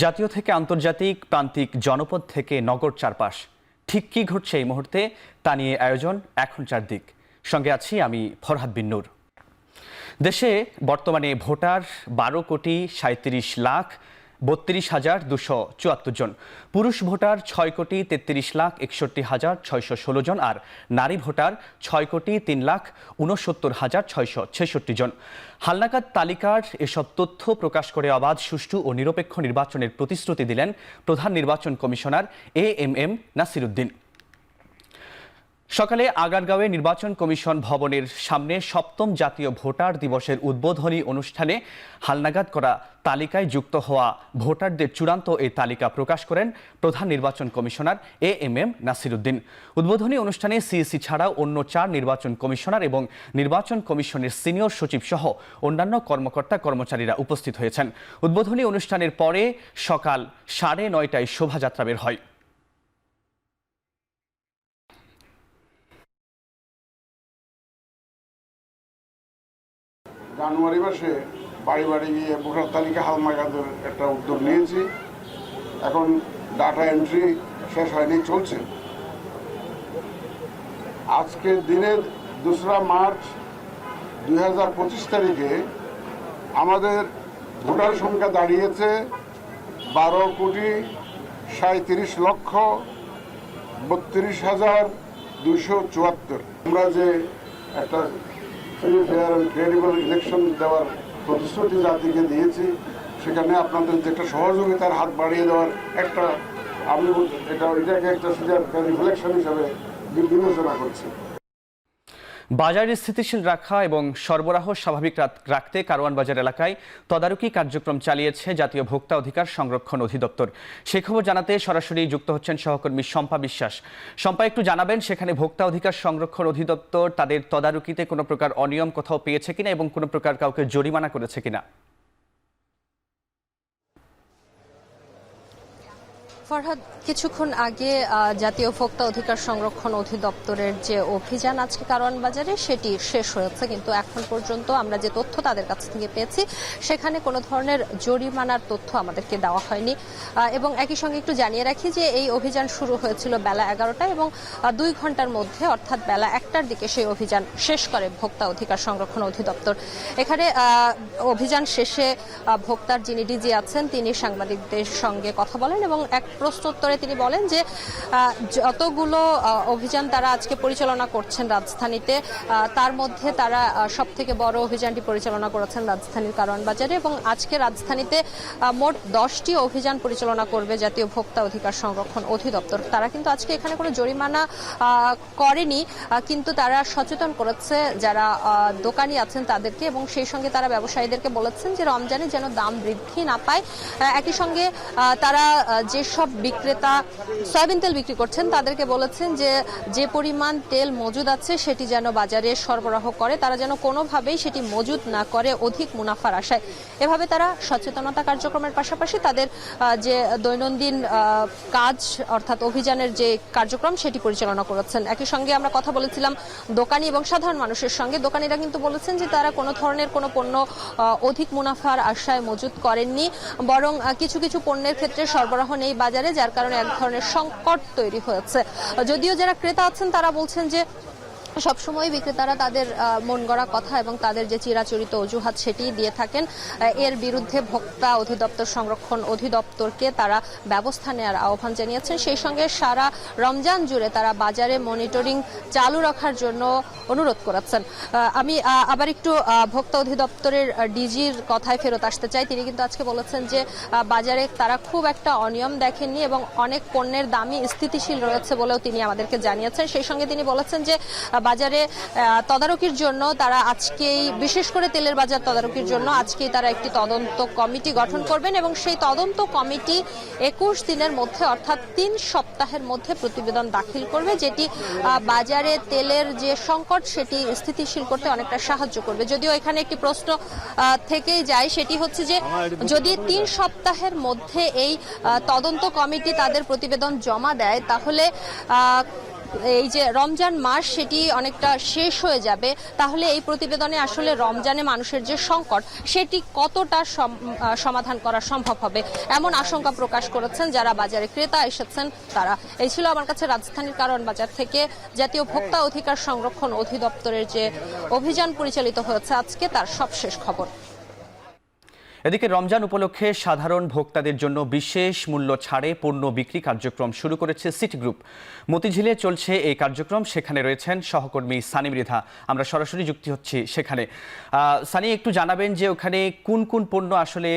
জাতীয় থেকে আন্তর্জাতিক, প্রান্তিক, জনপদ থেকে নগর চারপাশ, ঠিক কি ঘটছে এই মুহূর্তে তা নিয়ে আয়োজন এখন চারদিক। সঙ্গে আছি আমি ফরহাদ বিন নূর। দেশে বর্তমানে ভোটার 12,37,32,274 জন, পুরুষ ভোটার 6,33,61,616 জন আর নারী ভোটার 6,03,69,666 জন। হালনাগাদ তালিকার এসব তথ্য প্রকাশ করে অবাধ, সুষ্ঠু ও নিরপেক্ষ নির্বাচনের প্রতিশ্রুতি দিলেন প্রধান নির্বাচন কমিশনার এএমএম নাসির উদ্দিন। সকালে আগারগাঁওয়ে নির্বাচন কমিশন ভবনের সামনে সপ্তম জাতীয় ভোটার দিবসের উদ্বোধনী অনুষ্ঠানে হালনাগাদ করা তালিকায় যুক্ত হওয়া ভোটারদের চূড়ান্ত এই তালিকা প্রকাশ করেন প্রধান নির্বাচন কমিশনার এএমএম নাসির উদ্দিন। উদ্বোধনী অনুষ্ঠানে সিইসি ছাড়াও অন্য 4 নির্বাচন কমিশনার এবং নির্বাচন কমিশনের সিনিয়র সচিব সহ অন্যান্য কর্মকর্তা কর্মচারীরা উপস্থিত হয়েছেন। উদ্বোধনী অনুষ্ঠানের পরে সকাল 9:30টায় শোভাযাত্রা বের হয়। জানুয়ারি মাসে বাড়ি বাড়ি গিয়ে ভোটার তালিকা হালনাগাদের একটা উদ্যোগ নিয়েছি। এখন ডাটা এন্ট্রি শেষ হয়নি, চলছে। আজকের দিনের 2 মার্চ 2025 তারিখে আমাদের ভোটার সংখ্যা দাঁড়িয়েছে 12,37,32,274। আমরা যে একটা free, fair and credible election দেওয়ার প্রতিশ্রুতি জাতিকে দিয়েছি, সেখানে আপনাদের যে একটা সহযোগিতার হাত বাড়িয়ে দেওয়ার একটা, আমি এটাকে একটা রিফ্লেকশন হিসাবে বিবেচনা করছি। বাজার স্থিতিশীল রাখা এবং সরবরাহ স্বাভাবিক রাখতে কারওয়ান বাজার এলাকায় তদারকি কার্যক্রম চালিয়েছে জাতীয় ভোক্তা অধিকার সংরক্ষণ অধিদপ্তর। সে খবর জানাতে সরাসরি যুক্ত হচ্ছেন সহকর্মী শম্পা বিশ্বাস। শম্পা, একটু জানাবেন সেখানে ভোক্তা অধিকার সংরক্ষণ অধিদপ্তর তাদের তদারকিতে কোনো প্রকার অনিয়ম কোথাও পেয়েছে কিনা এবং কোনো প্রকার কাউকে জরিমানা করেছে কিনা? ফরহাদ, কিছুক্ষণ আগে জাতীয় ভোক্তা অধিকার সংরক্ষণ অধিদপ্তরের যে অভিযান আজকে কারওয়ান বাজারে সেটি শেষ হয়েছে, কিন্তু এখন পর্যন্ত আমরা যে তথ্য তাদের কাছ থেকে পেয়েছি সেখানে কোনো ধরনের জরিমানার তথ্য আমাদেরকে দেওয়া হয়নি। এবং একই সঙ্গে একটু জানিয়ে রাখি যে এই অভিযান শুরু হয়েছিল বেলা 11টায় এবং 2 ঘন্টার মধ্যে অর্থাৎ বেলা 1টার দিকে সেই অভিযান শেষ করে ভোক্তা অধিকার সংরক্ষণ অধিদপ্তর। এখানে অভিযান শেষে ভোক্তার যিনি ডিজি আছেন তিনি সাংবাদিকদের সঙ্গে কথা বলেন এবং এক প্রশ্নোত্তরে তিনি বলেন যে যতগুলো অভিযান তারা আজকে পরিচালনা করছেন রাজধানীতে, তার মধ্যে তারা সবথেকে বড় অভিযানটি পরিচালনা করেছেন রাজধানীর কারওয়ান বাজারে এবং আজকে রাজধানীতে মোট 10টি অভিযান পরিচালনা করবে জাতীয় ভোক্তা অধিকার সংরক্ষণ অধিদপ্তর। তারা কিন্তু আজকে এখানে কোনো জরিমানা করেনি, কিন্তু তারা সচেতন করেছে যারা দোকানি আছেন তাদেরকে এবং সেই সঙ্গে তারা ব্যবসায়ীদেরকে বলেছেন যে রমজানে যেন দাম বৃদ্ধি না পায়। একই সঙ্গে তারা যেসব বিক্রেতা সয়াবিন তেল বিক্রি করছেন তাদেরকে বলেছেন যে যে পরিমাণ তেল মজুদ আছে সেটি যেন বাজারে সরবরাহ করে, তারা যেন কোনোভাবেই সেটি মজুদ না করে অধিক মুনাফার আশায়। এভাবে তারা সচেতনতা কার্যক্রমের পাশাপাশি তাদের যে দৈনন্দিন কাজ অর্থাৎ অভিযানের যে কার্যক্রম সেটি পরিচালনা করেছেন। একই সঙ্গে আমরা কথা বলেছিলাম দোকানি এবং সাধারণ মানুষের সঙ্গে। দোকানিরা কিন্তু বলেছেন যে তারা কোনো ধরনের কোনো পণ্য অধিক মুনাফার আশায় মজুদ করেননি, বরং কিছু কিছু পণ্যের ক্ষেত্রে সরবরাহ নেই বাজারে, যার কারণে এক ধরনের সংকট তৈরি হয়েছে। যদিও যারা ক্রেতা আছেন তারা বলছেন যে সবসময় বিক্রেতারা তাদের মন গড়া কথা এবং তাদের যে চিরাচরিত অজুহাত সেটি দিয়ে থাকেন। এর বিরুদ্ধে ভোক্তা অধিদপ্তর সংরক্ষণ অধিদপ্তরকে তারা ব্যবস্থা নেওয়ার আহ্বান জানিয়েছেন। সেই সঙ্গে সারা রমজান জুড়ে তারা বাজারে মনিটরিং চালু রাখার জন্য অনুরোধ করেছেন। আমি আবার একটু ভোক্তা অধিদপ্তরের ডিজির কথায় ফেরত আসতে চাই। তিনি কিন্তু আজকে বলেছেন যে বাজারে তারা খুব একটা অনিয়ম দেখেননি এবং অনেক পণ্যের দামই স্থিতিশীল রয়েছে বলেও তিনি আমাদেরকে জানিয়েছেন। সেই সঙ্গে তিনি বলেছেন যে বাজারে তদারকির জন্য তারা আজকেই, বিশেষ করে তেলের বাজার তদারকির জন্য আজকেই তারা একটি তদন্ত কমিটি গঠন করবেন এবং সেই তদন্ত কমিটি 21 দিনের মধ্যে অর্থাৎ 3 সপ্তাহের মধ্যে প্রতিবেদন দাখিল করবে, যেটি বাজারে তেলের যে সংকট সেটি স্থিতিশীল করতে অনেকটা সাহায্য করবে। যদিও এখানে একটি প্রশ্ন থেকেই যায়, সেটি হচ্ছে যে যদি 3 সপ্তাহের মধ্যে এই তদন্ত কমিটি তাদের প্রতিবেদন জমা দেয় তাহলে এই যে রমজান মাস সেটি অনেকটা শেষ হয়ে যাবে, তাহলে এই প্রতিবেদনে আসলে রমজানে মানুষের যে সংকট সেটি কতটা সমাধান করা সম্ভব হবে এমন আশঙ্কা প্রকাশ করেছেন যারা বাজারে ক্রেতা এসেছেন তারা। এই ছিল আমার কাছে রাজধানীর কারণ বাজার থেকে জাতীয় ভোক্তা অধিকার সংরক্ষণ অধিদপ্তরের যে অভিযান পরিচালিত হয়েছে আজকে তার সবশেষ খবর। এদিকে রমজান উপলক্ষে সাধারণ ভোক্তাদের জন্য বিশেষ মূল্য ছাড়ে পণ্য বিক্রি কার্যক্রম শুরু করেছে সিটি গ্রুপ। মতিঝিলে চলছে এই কার্যক্রম, সেখানে রয়েছেন সহকর্মী সানি মৃধা। আমরা সরাসরি যুক্তি হচ্ছি সেখানে। সানি, একটু জানাবেন যে ওখানে কোন কোন পণ্য আসলে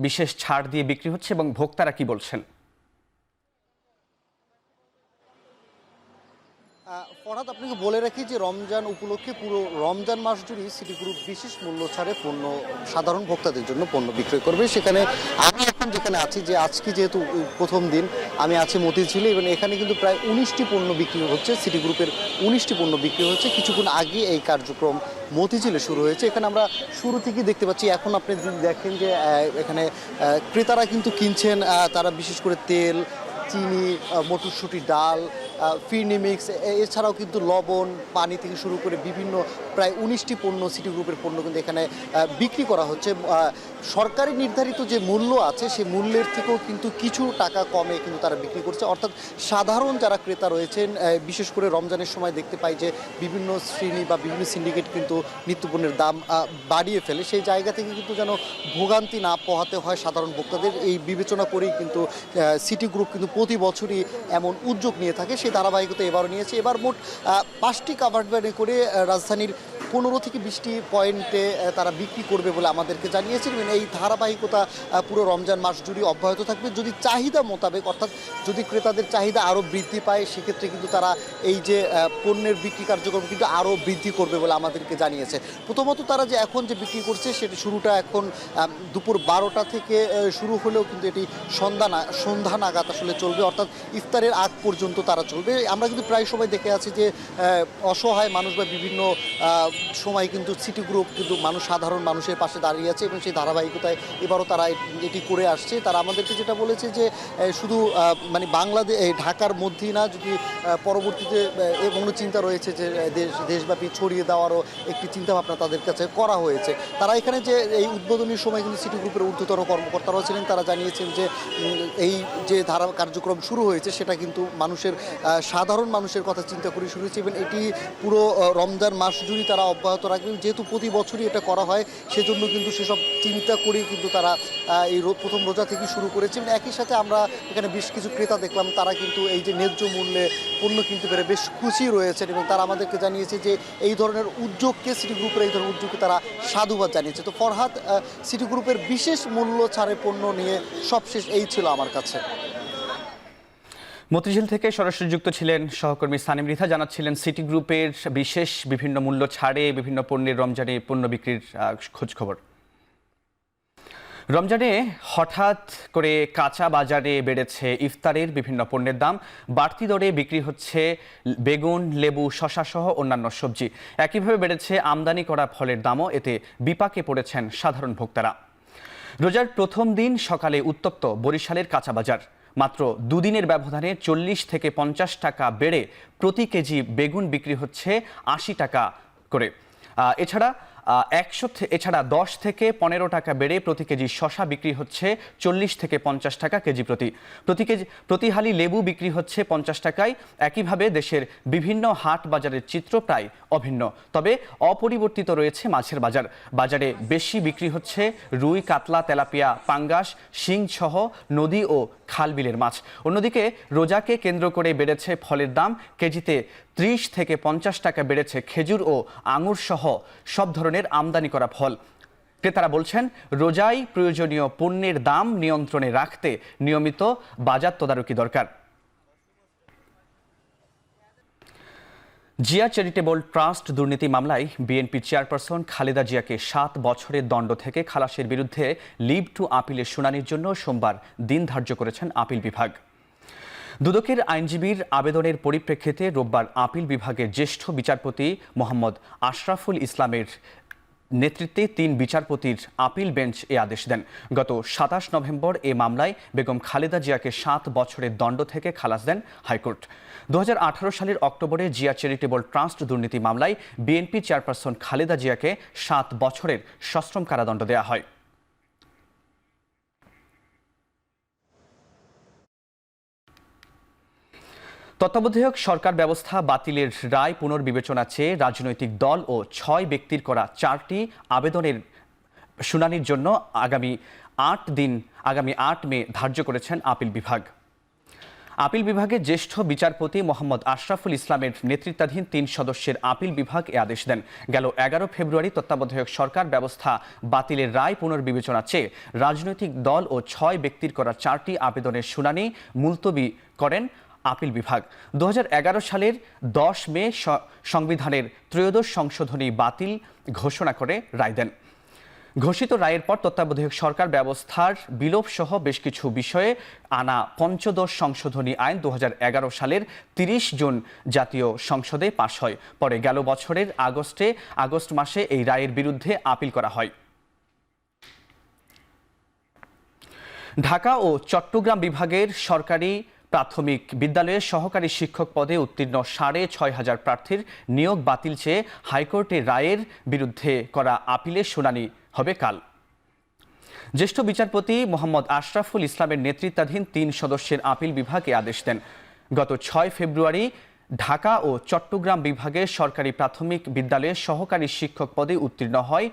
বিশেষ ছাড় দিয়ে বিক্রি হচ্ছে এবং ভোক্তারা কি বলছেন? ফরহাদ, আপনাকে বলে রাখি যে রমজান উপলক্ষে পুরো রমজান মাস জুড়ে সিটি গ্রুপ বিশেষ মূল্য ছাড়ে পণ্য সাধারণ ভোক্তাদের জন্য পণ্য বিক্রয় করবে। সেখানে আমি এখন যেখানে আছি, যে আজকে যেহেতু প্রথম দিন, আমি আছি মতিঝিলে এবং এখানে কিন্তু প্রায় 19টি পণ্য বিক্রি হচ্ছে। সিটি গ্রুপের 19টি পণ্য বিক্রি হচ্ছে। কিছুক্ষণ আগে এই কার্যক্রম মতিঝিলে শুরু হয়েছে। এখানে আমরা শুরু থেকেই দেখতে পাচ্ছি, এখন আপনি যদি দেখেন যে এখানে ক্রেতারা কিন্তু কিনছেন, তারা বিশেষ করে তেল, চিনি, মটরশুঁটি, ডাল, ফিরনি মিক্স, এছাড়াও কিন্তু লবণ, পানি থেকে শুরু করে বিভিন্ন প্রায় 19টি পণ্য, সিটি গ্রুপের পণ্য কিন্তু এখানে বিক্রি করা হচ্ছে। সরকারি নির্ধারিত যে মূল্য আছে সেই মূল্যের থেকেও কিন্তু কিছু টাকা কমে কিন্তু তারা বিক্রি করছে। অর্থাৎ সাধারণ যারা ক্রেতা রয়েছেন, বিশেষ করে রমজানের সময় দেখতে পাই যে বিভিন্ন শ্রেণী বা বিভিন্ন সিন্ডিকেট কিন্তু নিত্যপণ্যের দাম বাড়িয়ে ফেলে। সেই জায়গা থেকে কিন্তু যেন ভোগান্তি না পোহাতে হয় সাধারণ ভোক্তাদের, এই বিবেচনা করেই কিন্তু সিটি গ্রুপ কিন্তু প্রতি বছরই এমন উদ্যোগ নিয়ে থাকে। সেই ধারাবাহিকতা এবারও নিয়েছে। এবার মোট 5টি কাভার্ড ভ্যানে করে রাজধানীর 15 থেকে 20টি পয়েন্টে তারা বিক্রি করবে বলে আমাদেরকে জানিয়েছেন। এই ধারাবাহিকতা পুরো রমজান মাস জুড়ে অব্যাহত থাকবে। যদি চাহিদা মোতাবেক, অর্থাৎ যদি ক্রেতাদের চাহিদা আরও বৃদ্ধি পায়, সেক্ষেত্রে কিন্তু তারা এই যে পণ্যের বিক্রি কার্যক্রম কিন্তু আরও বৃদ্ধি করবে বলে আমাদেরকে জানিয়েছে। প্রথমত তারা যে এখন যে বিক্রি করছে সেটি শুরুটা এখন দুপুর 12টা থেকে শুরু হলেও কিন্তু এটি সন্ধ্যা নাগাদ আসলে চলবে, অর্থাৎ ইফতারের আগ পর্যন্ত তারা চলবে। আমরা কিন্তু প্রায় সময় দেখে আছি যে অসহায় মানুষ বা বিভিন্ন সময় কিন্তু সিটি গ্রুপ কিন্তু সাধারণ মানুষের পাশে দাঁড়িয়ে আছে এবং সেই ধারাবাহিকতায় এবারও তারা এটি করে আসছে। তারা আমাদেরকে যেটা বলেছে যে শুধু মানে ঢাকার মধ্যেই না, যদি পরবর্তীতে এমনও চিন্তা রয়েছে যে দেশব্যাপী ছড়িয়ে দেওয়ারও একটি চিন্তাভাবনা তাদের কাছে করা হয়েছে। তারা এখানে যে এই উদ্বোধনীর সময় কিন্তু সিটি গ্রুপের ঊর্ধ্বতন কর্মকর্তারাও ছিলেন। তারা জানিয়েছেন যে এই যে কার্যক্রম শুরু হয়েছে সেটা কিন্তু সাধারণ মানুষের কথা চিন্তা করে শুরু হয়েছে এবং এটি পুরো রমজান মাস জুড়ে তারা অব্যাহত রাখবেন। যেহেতু প্রতি বছরই এটা করা হয়, সেজন্য কিন্তু সেসব চিন্তা করেই কিন্তু তারা এই প্রথম রোজা থেকে শুরু করেছে। এবং একই সাথে আমরা এখানে বেশ কিছু ক্রেতা দেখলাম, তারা কিন্তু এই যে ন্যায্য মূল্যে পণ্য কিনতে পেরে বেশ খুশি রয়েছেন এবং তারা আমাদেরকে জানিয়েছে যে এই ধরনের উদ্যোগকে, সিটি গ্রুপের এই ধরনের উদ্যোগকে তারা সাধুবাদ জানিয়েছে। তো ফরহাদ, সিটি গ্রুপের বিশেষ মূল্য ছাড়ে পণ্য নিয়ে সবশেষ এই ছিল আমার কাছে। মতিঝিল থেকে সরাসরি যুক্ত ছিলেন সহকর্মী সানি মৃধা, জানাচ্ছিলেন সিটি গ্রুপের বিশেষ বিভিন্ন মূল্য ছাড়ে বিভিন্ন পণ্যের রমজানে পণ্য বিক্রির খোঁজ খবর। রমজানে হঠাৎ করে কাঁচা বাজারে বেড়েছে ইফতারের বিভিন্ন পণ্যের দাম। বাড়তি দরে বিক্রি হচ্ছে বেগুন, লেবু, শসা সহ অন্যান্য সবজি। একইভাবে বেড়েছে আমদানি করা ফলের দামও। এতে বিপাকে পড়েছেন সাধারণ ভোক্তারা। রোজার প্রথম দিন সকালে উত্তপ্ত বরিশালের কাঁচা বাজার। মাত্র দুদিনের ব্যবধানে 40 থেকে 50 টাকা বেড়ে প্রতি কেজি বেগুন বিক্রি হচ্ছে 80 টাকা করে। এছাড়া 10 থেকে 15 টাকা বেড়ে প্রতি কেজি শসা বিক্রি হচ্ছে 40 থেকে 50 টাকা কেজি প্রতি হালি লেবু বিক্রি হচ্ছে 50 টাকায়। একইভাবে দেশের বিভিন্ন হাট বাজারের চিত্র প্রায় অভিন্ন, তবে অপরিবর্তিত রয়েছে মাছের বাজার। বাজারে বেশি বিক্রি হচ্ছে রুই, কাতলা, তেলাপিয়া, পাঙ্গাস, শিং সহ নদী ও খালবিলের মাছ। অন্যদিকে রোজাকে কেন্দ্র করে বেড়েছে ফলের দাম। কেজিতে 30 থেকে 50 টাকা বেড়েছে খেজুর ও আঙুর সহ সব ধরনের আমদানি করা ফল। ক্রেতারা বলছেন, রোজায় প্রয়োজনীয় পণ্যের দাম নিয়ন্ত্রণে রাখতে নিয়মিত বাজার তদারকি দরকার। জিয়া চ্যারিটেবল ট্রাস্ট দুর্নীতি মামলায় বিএনপি চেয়ারপারসন খালেদা জিয়াকে 7 বছরের দণ্ড থেকে খালাসের বিরুদ্ধে লিভ টু আপিলের শুনানির জন্য সোমবার দিন ধার্য করেছেন আপিল বিভাগ। দুদকের আইনজীবীর আবেদনের পরিপ্রেক্ষিতে রোববার আপিল বিভাগের জ্যেষ্ঠ বিচারপতি মোহাম্মদ আশরাফুল ইসলামের নেতৃত্বে ৩ বিচারপতির আপিল বেঞ্চ এ আদেশ দেন। গত ২৭ নভেম্বর এ মামলায় বেগম খালেদা জিয়াকে ৭ বছরের দণ্ড থেকে খালাস দেন হাইকোর্ট। ২০১৮ সালের অক্টোবরে জিয়া চ্যারিটেবল ট্রাস্ট দুর্নীতি মামলায় বিএনপি চেয়ারপারসন খালেদা জিয়াকে ৭ বছরের সশ্রম কারাদণ্ড দেওয়া হয়। তত্ত্বাবধায়ক সরকার ব্যবস্থা বাতিলের রায় পুনর্বিবেচনা চেয়ে রাজনৈতিক দল ও ৬ ব্যক্তির করা ৪টি আবেদনের শুনানির জন্য আগামী ৮ মে ধার্য করেছেন আপিল বিভাগ। আপিল বিভাগের জ্যেষ্ঠ বিচারপতি মোহাম্মদ আশরাফুল ইসলামের নেতৃত্বাধীন ৩ সদস্যের আপিল বিভাগ এ আদেশ দেন। গেল ১১ ফেব্রুয়ারি তত্ত্বাবধায়ক সরকার ব্যবস্থা বাতিলের রায় পুনর্বিবেচনা চেয়ে রাজনৈতিক দল ও ৬ ব্যক্তির করা ৪টি আবেদনের শুনানি মুলতবি করেন আপিল বিভাগ। ২০১১ সালের ১০ মে সংবিধানের 'ত্রয়োদশ সংশোধনী বাতিল ঘোষণা করে রায় দেন। ঘোষিত রায়ের পর তত্ত্বাবধায়ক সরকার ব্যবস্থার বিলোপ সহ বেশ কিছু বিষয়ে আনা পঞ্চদশ সংশোধনী আইন ২০১১ সালের ৩০ জুন জাতীয় সংসদে পাশ হয়। পরে গেল বছরের আগস্ট মাসে এই রায়ের বিরুদ্ধে আপিল করা হয়। ঢাকা ও চট্টগ্রাম বিভাগের সরকারি প্রাথমিক বিদ্যালয়ের সহকারী শিক্ষক পদে উত্তীর্ণ ৬,৫০০ প্রার্থীর নিয়োগ বাতিল চেয়ে হাইকোর্টের রায়ের বিরুদ্ধে করা আপিলের শুনানি হবে কাল। জ্যেষ্ঠ বিচারপতি মোহাম্মদ আশরাফুল ইসলামের নেতৃত্বাধীন ৩ সদস্যের আপিল বিভাগ এ আদেশ দেন। গত ৬ ফেব্রুয়ারি ঢাকা ও চট্টগ্রাম বিভাগের সরকারি প্রাথমিক বিদ্যালয়ের সহকারী শিক্ষক পদে উত্তীর্ণ হয়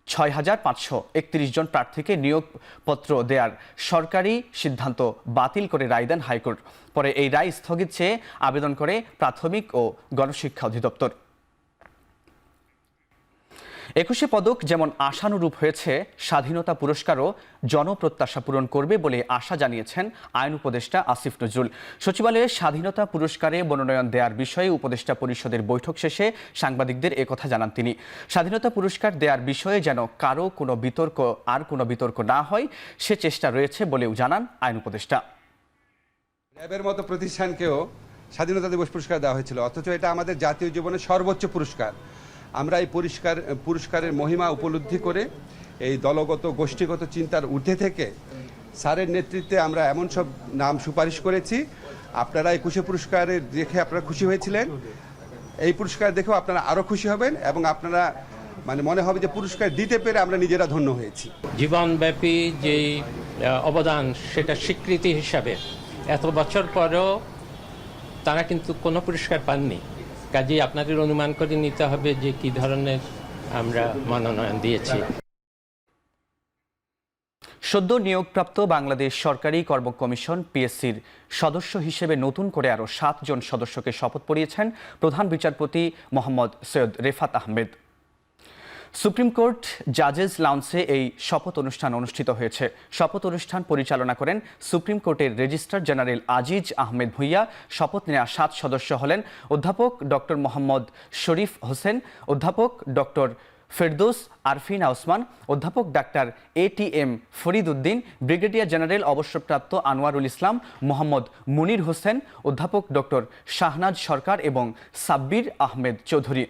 ৬,৫৩১ জন প্রার্থীকে নিয়োগপত্র দেওয়ার সরকারি সিদ্ধান্ত বাতিল করে রায় দেন হাইকোর্ট। পরে এই রায় স্থগিত চেয়ে আবেদন করে প্রাথমিক ও গণশিক্ষা অধিদপ্তর। ২১শে পদক যেমন আশানুরূপ হয়েছে, স্বাধীনতা পুরস্কারও জনপ্রত্যাশা পূরণ করবে বলে আশা জানিয়েছেন আইন উপদেষ্টা আসিফ নজরুল। সচিবালয়ে স্বাধীনতা পুরস্কারে মনোনয়ন দেওয়ার বিষয়ে উপদেষ্টা পরিষদের বৈঠক শেষে সাংবাদিকদের একথা জানান তিনি। স্বাধীনতা পুরস্কার দেওয়ার বিষয়ে যেন কারো কোনো বিতর্ক না হয়, সে চেষ্টা রয়েছে বলেও জানান আইন উপদেষ্টা। র্যাবের মতো প্রতিষ্ঠানকেও স্বাধীনতা দিবস পুরস্কার দেওয়া হয়েছিল, অথচ এটা আমাদের জাতীয় জীবনের সর্বোচ্চ পুরস্কার। আমরা এই পুরস্কারের মহিমা উপলব্ধি করে এই দলগত গোষ্ঠীগত চিন্তার ঊর্ধ্বে থেকে স্যারের নেতৃত্বে আমরা এমন সব নাম সুপারিশ করেছি। আপনারা ২১শে পুরস্কারের দেখে আপনারা খুশি হয়েছিলেন, এই পুরস্কার দেখেও আপনারা আরও খুশি হবেন এবং আপনারা মনে হবে যে পুরস্কার দিতে পেরে আমরা নিজেরা ধন্য হয়েছি। জীবনব্যাপী যেই অবদান, সেটা স্বীকৃতি হিসাবে এত বছর পরেও তারা কিন্তু কোনো পুরস্কার পাননি। কাজেই আপনাদের অনুমান করে নিতে হবে যে কি ধরনের আমরা মনোনয়ন দিয়েছি। সদ্য নিয়োগপ্রাপ্ত বাংলাদেশ সরকারি কর্ম কমিশন পিএসসির সদস্য হিসেবে নতুন করে আরও ৭ জন সদস্যকে শপথ পড়িয়েছেন প্রধান বিচারপতি মোহাম্মদ সৈয়দ রেফাত আহমেদ। সুপ্রিম কোর্ট জাজেস লাউঞ্জে এই শপথ অনুষ্ঠান অনুষ্ঠিত হয়েছে। শপথ অনুষ্ঠান পরিচালনা করেন সুপ্রিম কোর্টের রেজিস্ট্রার জেনারেল আজিজ আহমেদ ভুইয়া। শপথ নেওয়া ৭ সদস্য হলেন অধ্যাপক ডক্টর মোহাম্মদ শরীফ হোসেন, অধ্যাপক ডক্টর ফেরদৌস আরফিনা ওসমান, অধ্যাপক doctor ATM Farid Uddin, brigadier general অবসরপ্রাপ্ত আনোয়ারুল ইসলাম, মোহাম্মদ মুনির হোসেন, অধ্যাপক ডক্টর শাহনাজ সরকার এবং সাব্বির আহমেদ চৌধুরী।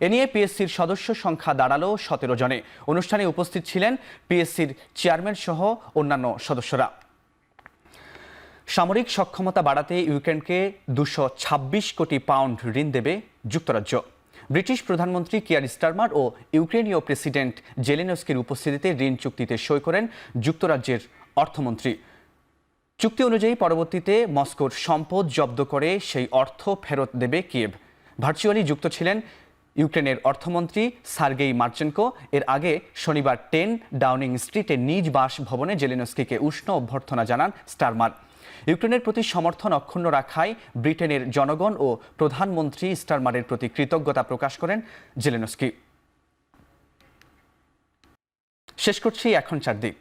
এ নিয়ে পিএসসির সদস্য সংখ্যা দাঁড়ালো ১৭ জনে। অনুষ্ঠানে উপস্থিত ছিলেন পিএসসির চেয়ারম্যান সহ অন্যান্য সদস্যরা। সামরিক সক্ষমতা বাড়াতে ইউক্রেনকে ২২৬ কোটি পাউন্ড ঋণ দেবে যুক্তরাজ্য। ব্রিটিশ প্রধানমন্ত্রী কিয়ার স্টারমার ও ইউক্রেনীয় প্রেসিডেন্ট জেলেনস্কির উপস্থিতিতে ঋণ চুক্তিতে সই করেন যুক্তরাজ্যের অর্থমন্ত্রী। চুক্তি অনুযায়ী পরবর্তীতে মস্কোর সম্পদ জব্দ করে সেই অর্থ ফেরত দেবে কিয়েভ। ভার্চুয়ালি যুক্ত ছিলেন ইউক্রেনের অর্থমন্ত্রী সার্গেই মার্চেনকো। এর আগে শনিবার 10 ডাউনিং স্ট্রিটের নিজ বাসভবনে জেলেনস্কিকে উষ্ণ অভ্যর্থনা জানান স্টারমার। ইউক্রেনের প্রতি সমর্থন অক্ষুণ্ণ রাখায় ব্রিটেনের জনগণ ও প্রধানমন্ত্রী স্টারমারের প্রতি কৃতজ্ঞতা প্রকাশ করেন জেলেনস্কি। শেষ করছি এখন চারদিক।